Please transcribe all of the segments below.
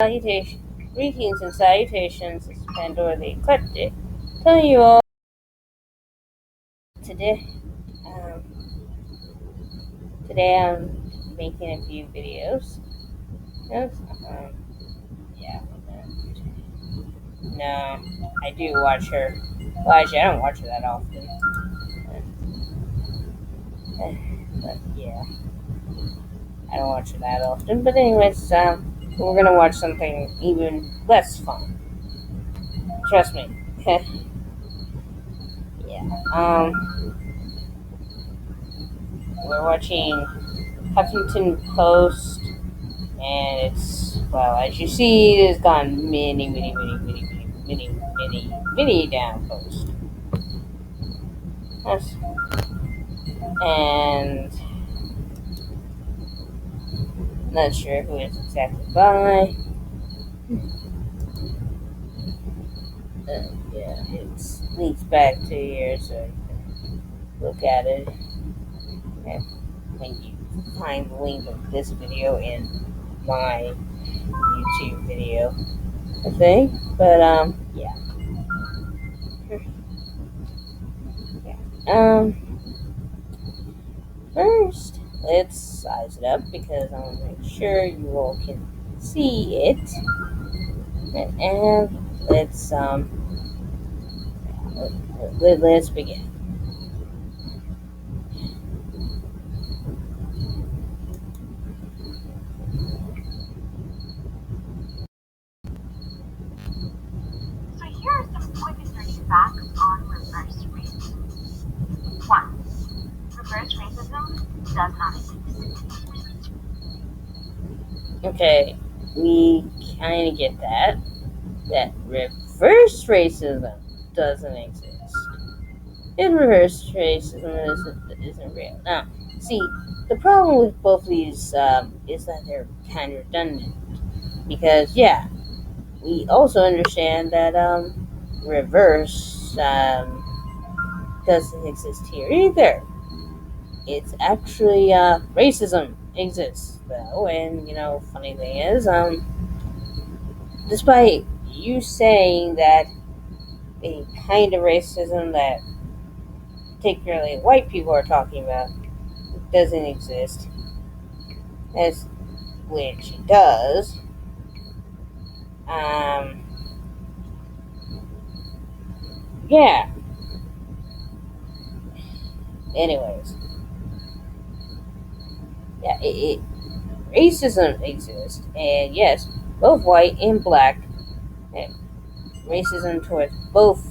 Greetings and salutations, it's Pandora the Eclectic. Telling you all today. Um, today I'm making a few videos. Yes, yeah. No, I do watch her. Well, actually, I don't watch her that often. But yeah, I don't watch her that often. But anyways, we're gonna watch something even less fun. Trust me. Yeah. We're watching Huffington Post, and it's, well, as you see, it's gone many down post. Yes. And not sure who it's exactly by. Yeah, it's links back 2 years, so you can look at it. And when you find the link of this video in my YouTube video, I think. But yeah. Yeah. First, let's size it up because I want to make sure you all can see it. And let's begin. So here are some quick and dirty facts on reverse racism. 1. Reverse racism does not exist. Okay, we kind of get that reverse racism doesn't exist. And reverse racism isn't real. Now, see, the problem with both of these is that they're kind of redundant. Because, yeah, we also understand that reverse doesn't exist here either. It's actually racism exists though, and funny thing is, despite you saying that the kind of racism that particularly white people are talking about doesn't exist, as which it does. Um, yeah. Anyways, yeah, racism exists, and yes, both white and black, and racism towards both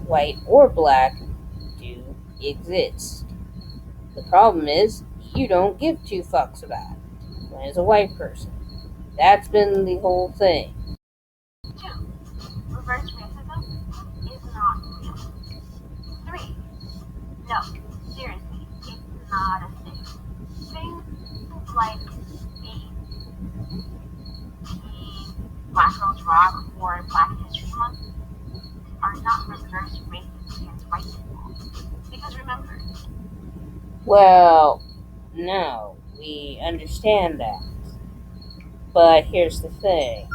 white or black do exist. The problem is you don't give two fucks about it when it's a white person. That's been the whole thing. 2. Reverse racism is not real. 3. No, seriously, it's not a thing. Things like the Black Girls Rock or Black History Month are not reverse racist against white people. Because remember, Well, no, we understand that. But here's the thing.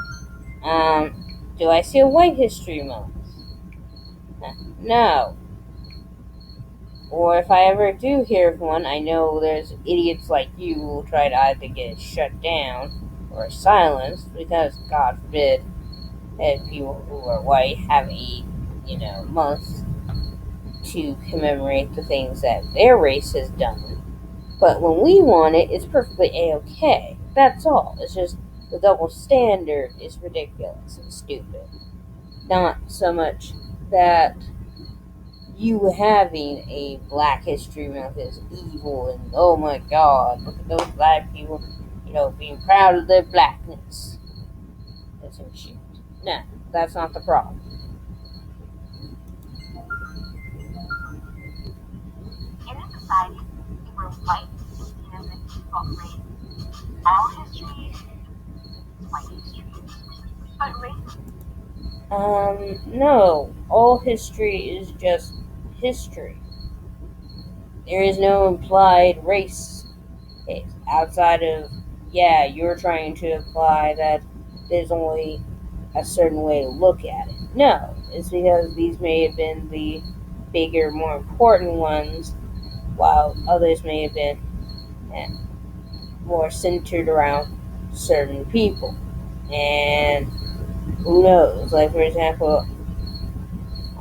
Do I see a White History Month? No. Or if I ever do hear of one, I know there's idiots like you who will try to either get it shut down or silenced because, God forbid, that people who are white have month to commemorate the things that their race has done. But when we want it, it's perfectly A-okay. That's all. It's just the double standard is ridiculous and stupid. Not so much that you having a Black History Month is evil and oh my god, look at those black people, being proud of their blackness. That's some shit. No, that's not the problem. in a society where white is seen as the default race, all history is white history. But race, No. All history is just history. There is no implied race outside of, yeah, you're trying to imply that there's only a certain way to look at it. No, it's because these may have been the bigger, more important ones, while others may have been eh, more centered around certain people. And who knows? Like, for example,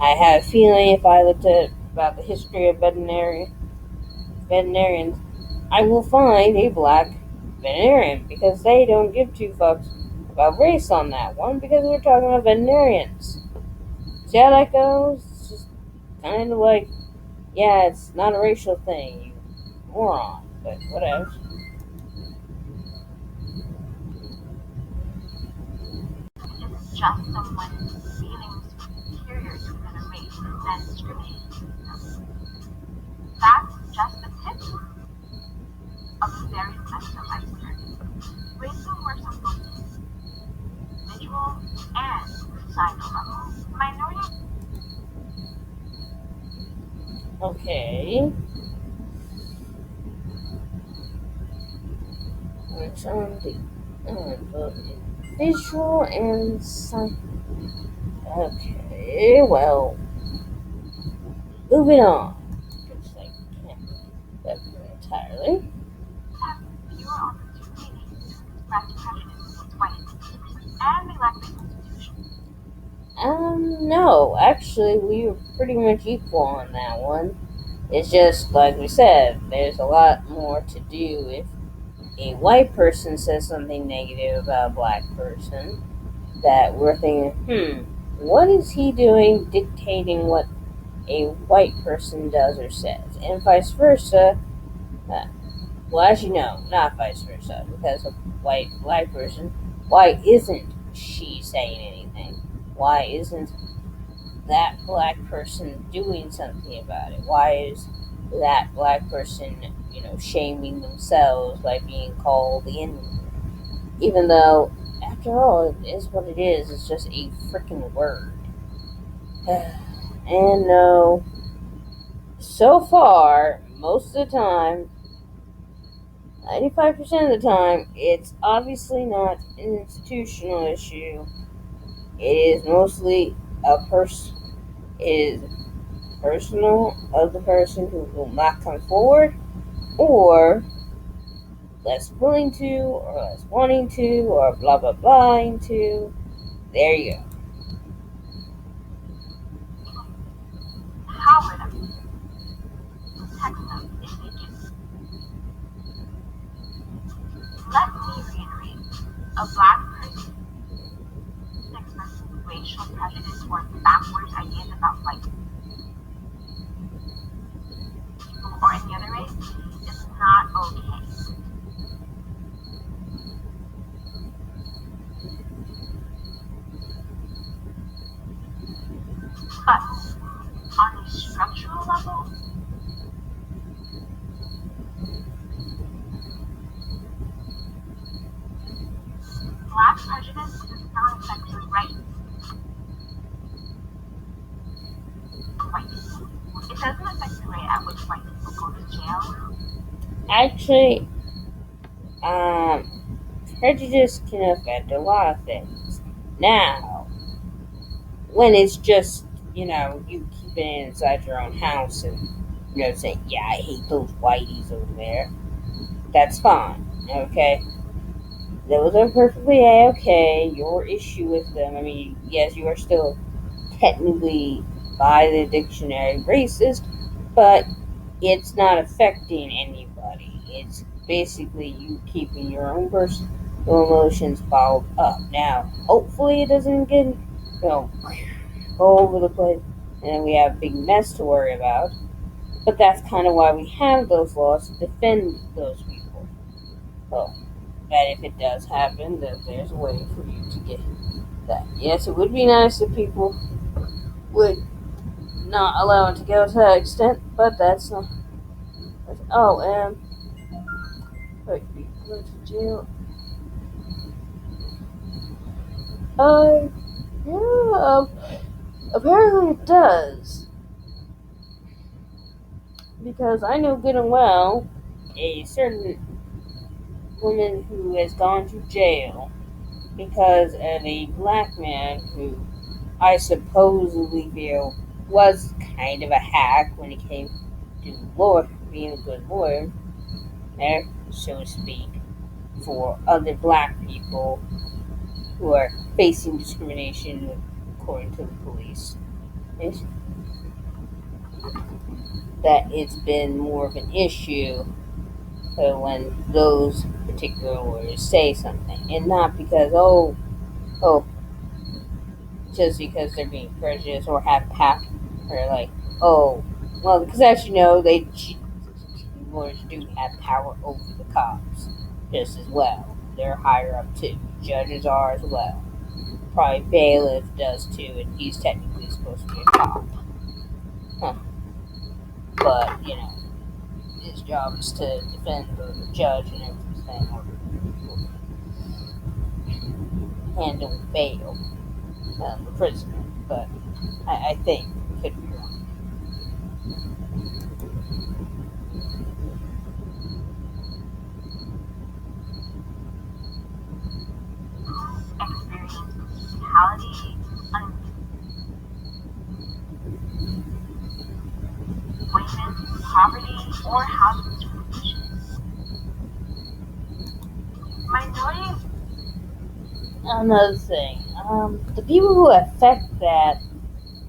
I have a feeling if I looked at about the history of veterinarians, I will find a black veterinarian because they don't give two fucks about race on that one because we're talking about veterinarians. See how that goes? It's just kind of like, yeah, it's not a racial thing, you moron, but whatever. Isn't just someone feeling superior to another race and then discriminating against them. That's just the tip of a very messed up iceberg. Racism works on both individual and societal level. Minority Okay. It's on both visual and some. Okay, well, moving on. Looks like I can't that entirely. have fewer opportunities to express prejudice towards whites, and they lack the institution. No, actually, we were pretty much equal on that one. It's just, like we said, there's a lot more to do if a white person says something negative about a black person that we're thinking, what is he doing dictating what a white person does or says? And vice versa. Uh, well, as you know, not vice versa, because a white black person, why isn't she saying anything? Why isn't that black person doing something about it? Why is that black person, shaming themselves by being called the N word? Even though, after all, it is what it is. It's just a freaking word. And no, so far, most of the time, 95% of the time, it's obviously not an institutional issue. It is mostly a person. It is personal of the person who will not come forward, or less willing to, or less wanting to, or blah blah blahing to. There you go. Empower them, protect them if they do. Let me reiterate, a black person expresses racial prejudice or backwards ideas about white people or any other race is not okay. But on a structural level, black prejudice does not affect the rights of white people. It doesn't affect the rate at which white people go to jail. Actually, prejudice can affect a lot of things. Now, when it's just, you keep it inside your own house and, saying, yeah, I hate those whiteys over there, that's fine, okay? Those are perfectly okay. Your issue with them, I mean, yes, you are still technically, by the dictionary, racist, but it's not affecting anybody. It's basically you keeping your own personal emotions bottled up. Now, hopefully, it doesn't get, all over the place, and we have a big mess to worry about. But that's kind of why we have those laws to defend those people. Well, that if it does happen, that there's a way for you to get that. Yes, it would be nice if people would not allow it to go to that extent, but that's not. Oh, and wait, go to jail. Yeah, apparently it does. Because I know good and well a certain woman who has gone to jail because of a black man who I supposedly feel was kind of a hack when it came to lawyer, being a good lawyer, there, so to speak, for other black people who are facing discrimination according to the police. Is that it's been more of an issue when those particular lawyers say something, and not because oh, just because they're being prejudiced or have power, or like oh, well, because as you know, lawyers do have power over the cops just as well. They're higher up too. Judges are as well. Probably bailiff does too, and he's technically supposed to be a cop. Huh. But his job is to defend the judge and everything, or handle bail, the prisoner. But I think could be wrong. Experience brutality, unemployment, poverty, or housing discrimination. Minorities Another thing, the people who affect that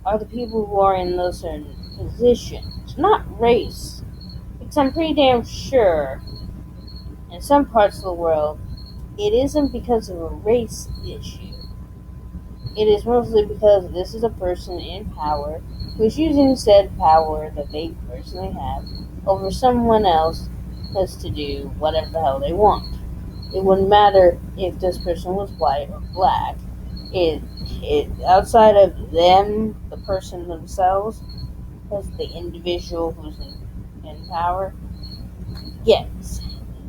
are the people who are in those certain positions, not race. Because I'm pretty damn sure in some parts of the world it isn't because of a race issue. It is mostly because this is a person in power who is using said power that they personally have over someone else as to do whatever the hell they want. It wouldn't matter if this person was white or black. It outside of them, the person themselves, as the individual who's in power, yes,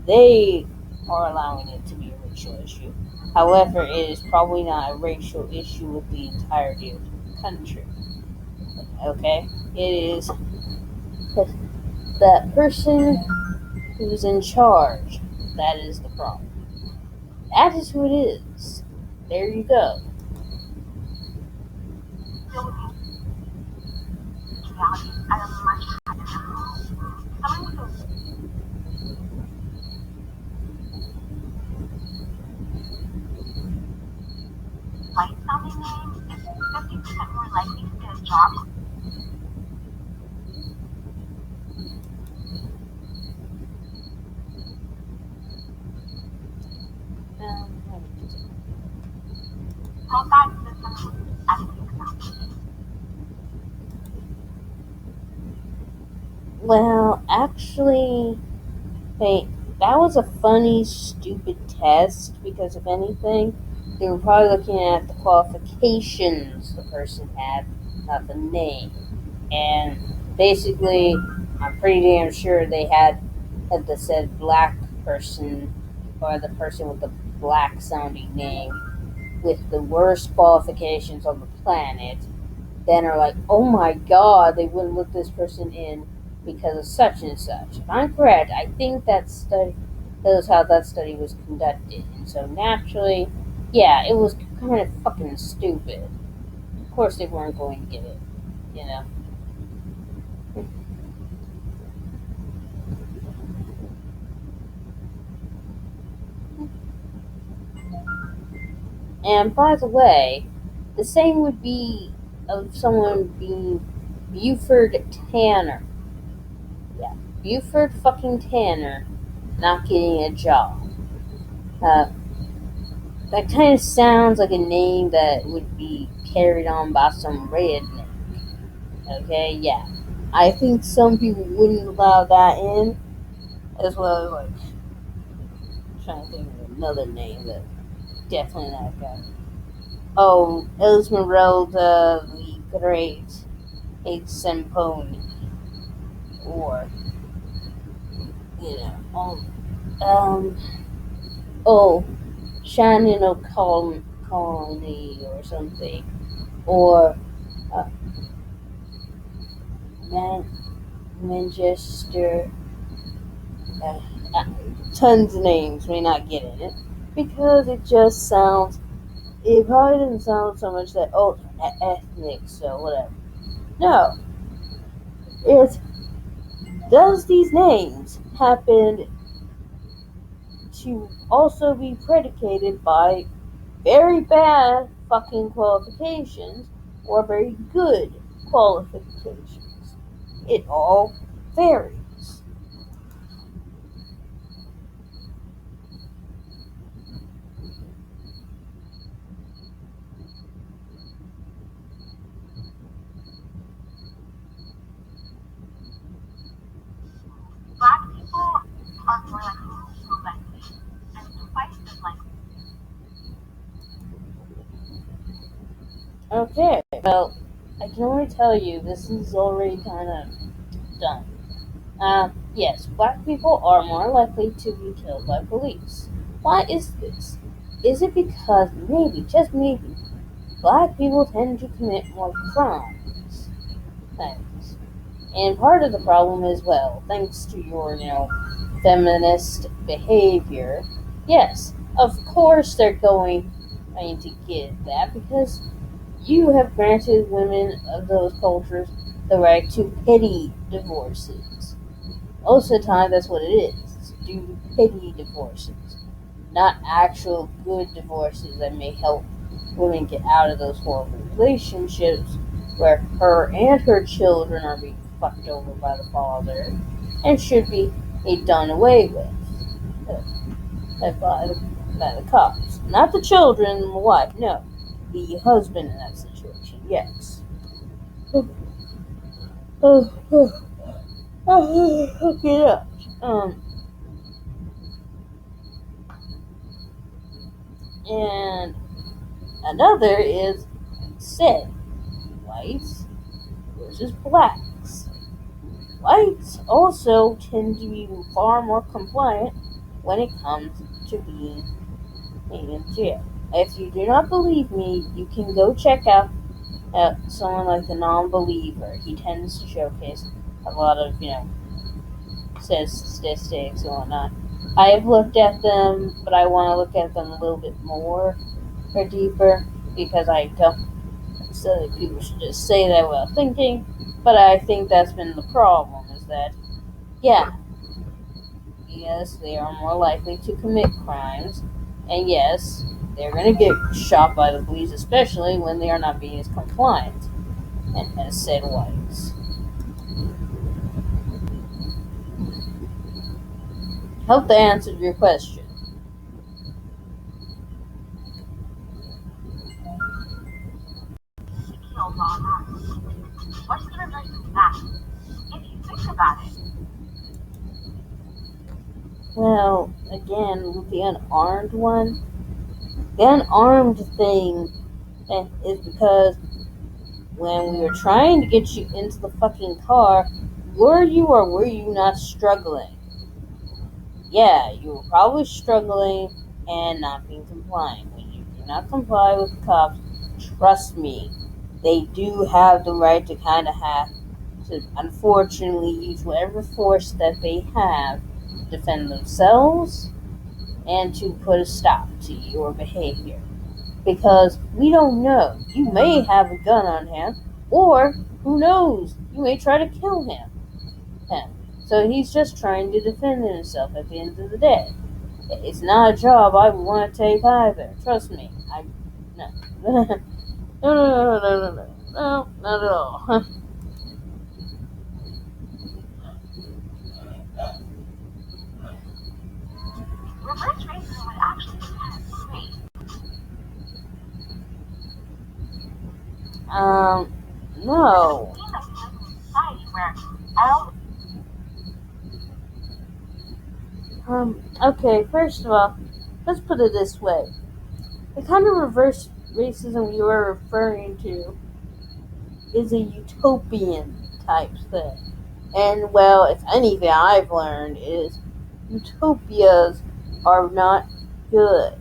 they are allowing it to be a racial issue. However, it is probably not a racial issue with the entirety of the country. Okay? It is that person who's in charge. That is the problem. That is who it is. There you go. still reality at a much higher level. Someone with a white sounding name is 50% more likely to get a job. Hold that system as an example. Well, actually, hey, that was a funny, stupid test because if anything, they were probably looking at the qualifications the person had, not the name. And basically, I'm pretty damn sure they had the said black person or the person with the black sounding name with the worst qualifications on the planet. Then are like, oh my god, they wouldn't let this person in because of such and such. If I'm correct, I think that was how that study was conducted. And so naturally, yeah, it was kind of fucking stupid. Of course they weren't going to get it, you know. And by the way, the same would be of someone being Buford Tanner. Yeah, Buford fucking Tanner not getting a job. Uh, that kind of sounds like a name that would be carried on by some redneck. Okay, yeah. I think some people wouldn't allow that in, as well as like trying to think of another name that definitely not guy. Oh, Esmeralda the Great Exampone, or all oh, Shannon O'Colony or something, or uh, Manchester. Uh, uh, Tons of names may not get in it because it just sounds it probably doesn't sound so much that, oh, ethnic, so whatever. No, it's, does these names happen to also be predicated by very bad fucking qualifications or very good qualifications? It all varies. Black people are more likely to feel lonely and twice as likely. Okay, well, I can only tell you this is already kind of done. Yes, black people are more likely to be killed by police. Why is this? Is it because maybe, just maybe, black people tend to commit more crimes? Thanks. And part of the problem is, well, thanks to your, feminist behavior, yes, of course they're going to get that because you have granted women of those cultures the right to petty divorces. Most of the time, that's what it is. Do petty divorces, not actual good divorces that may help women get out of those horrible relationships where her and her children are being fucked over by the father and should be done away with by the cops. Not the children and the wife, no. The husband in that situation, yes. Okay, yeah. And another is said whites versus blacks. Whites also tend to be far more compliant when it comes to being in jail. If you do not believe me, you can go check out someone like the non-believer. He tends to showcase a lot of, statistics and whatnot. I have looked at them, but I want to look at them a little bit more or deeper because I don't. So people should just say that without thinking. But I think that's been the problem is that, yeah, yes, they are more likely to commit crimes, and yes, they're going to get shot by the police, especially when they are not being as compliant as said whites. Hope that answered your question. He killed all that. What's the reverse of that? If you think about it, Well, again, with the unarmed one, the unarmed thing is because when we were trying to get you into the fucking car, were you or were you not struggling? Yeah, you were probably struggling and not being compliant. When you do not comply with the cops, trust me, they do have the right to kind of have to, unfortunately, use whatever force that they have to defend themselves and to put a stop to your behavior. Because we don't know. You may have a gun on him, or who knows, you may try to kill him. So he's just trying to defend himself at the end of the day. It's not a job I would want to take either. Trust me. No. No, no, no, no, no, no. No, not at all. reverse racism would actually be kind of great. No. It means that we live in a society where all Okay, first of all, let's put it this way. The kind of reverse racism you are referring to is a utopian type thing. And, well, if anything I've learned is utopias are not good.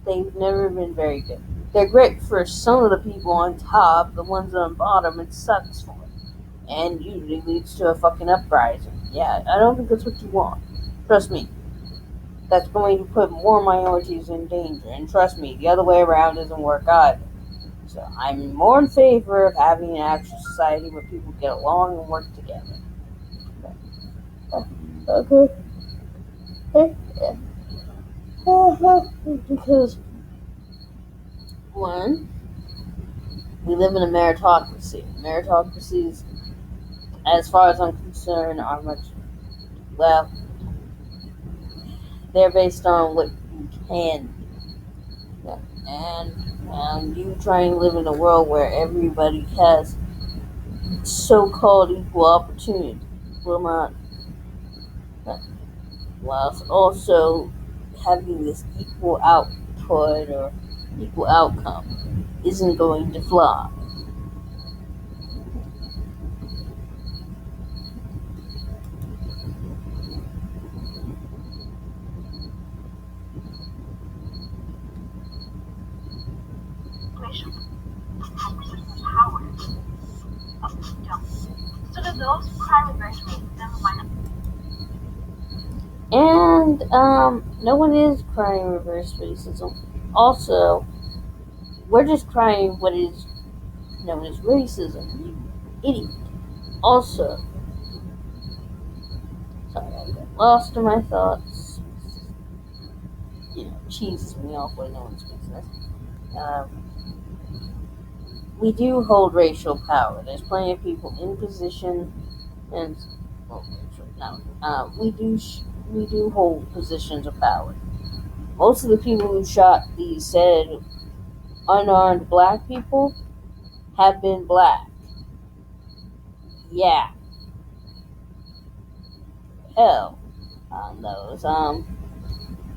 They've never been very good. They're great for some of the people on top, the ones on bottom, it sucks for. And usually leads to a fucking uprising. Yeah, I don't think that's what you want. Trust me. that's going to put more minorities in danger. And trust me, the other way around doesn't work either. So I'm more in favor of having an actual society where people get along and work together. Okay. Because, one, we live in a meritocracy. Meritocracies, as far as I'm concerned, are much, well, they're based on what you can do. And you try and live in a world where everybody has so-called equal opportunity. Well, not, whilst also having this equal output or equal outcome isn't going to fly. Racial power of don't. So do those who cry reverse racism, why not? And no one is crying reverse racism. Also, we're just crying what is known as racism, you idiot. Also, sorry, I got lost in my thoughts. Cheeses me off when no one's business. Um, we do hold racial power. There's plenty of people in position, and well, no, we do hold positions of power. Most of the people who shot these said unarmed black people have been black. Yeah, hell on those.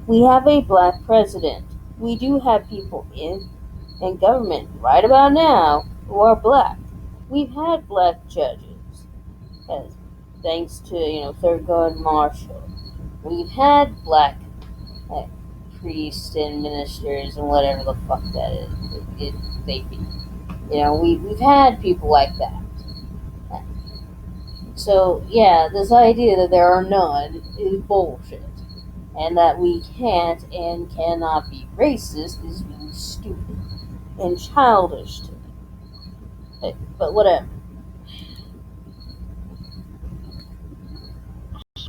We have a black president. We do have people in government right about now who are black. We've had black judges, thanks to Thurgood Marshall. We've had black uh, priests and ministers and whatever the fuck that is. They be. We've had people like that. So yeah, this idea that there are none is bullshit, and that we can't and cannot be racist is really stupid and childish to me. But whatever.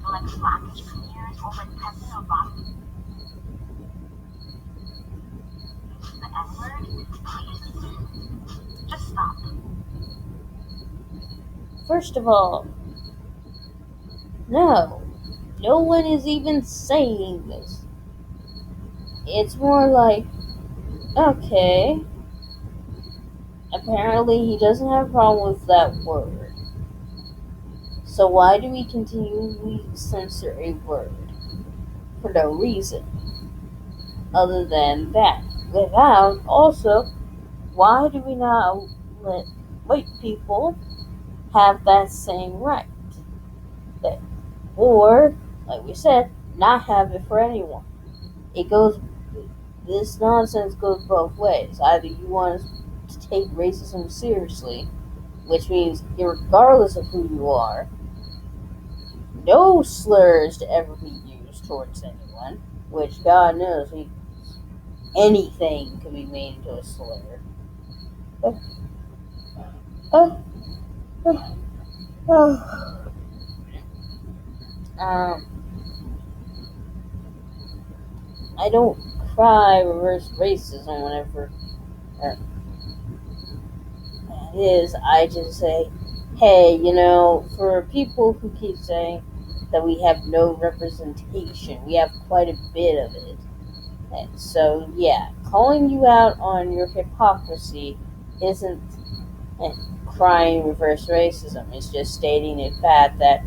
Like black entrepreneurs or when President Obama uses the N-word, please, just stop. First of all, no one is even saying this. It's more like, okay, apparently he doesn't have a problem with that word. So why do we continually censor a word for no reason other than that? Without also, why do we not let white people have that same right? Or, like we said, not have it for anyone. It goes. This nonsense goes both ways. Either you want to take racism seriously, which means, regardless of who you are, no slurs to ever be used towards anyone, which God knows anything can be made into a slur. Uh, uh, uh, um, I don't cry reverse racism whenever it is. I just say, hey, for people who keep saying that we have no representation, we have quite a bit of it. And so, yeah, calling you out on your hypocrisy isn't crying reverse racism. It's just stating a fact that,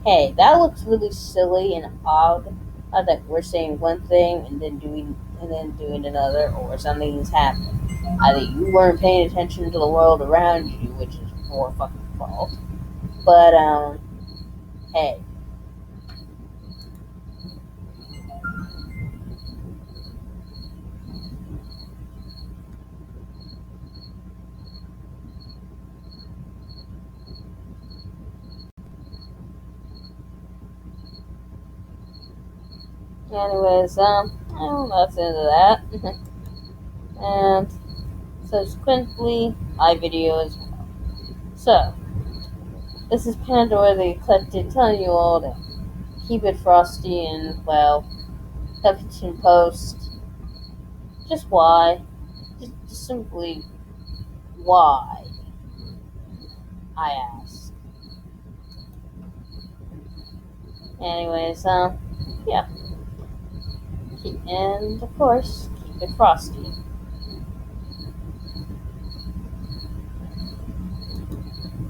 hey, that looks really silly and odd that we're saying one thing and then doing another, or something's happened. Either you weren't paying attention to the world around you, which is your fucking fault. But hey, Anyways, that's the end of that. And subsequently, iVideo as well. So, this is Pandora the Eclectic telling you all to keep it frosty and, well, Huffington Post. Just why? Just simply why? I ask. Anyways, yeah. And of course, keep it frosty.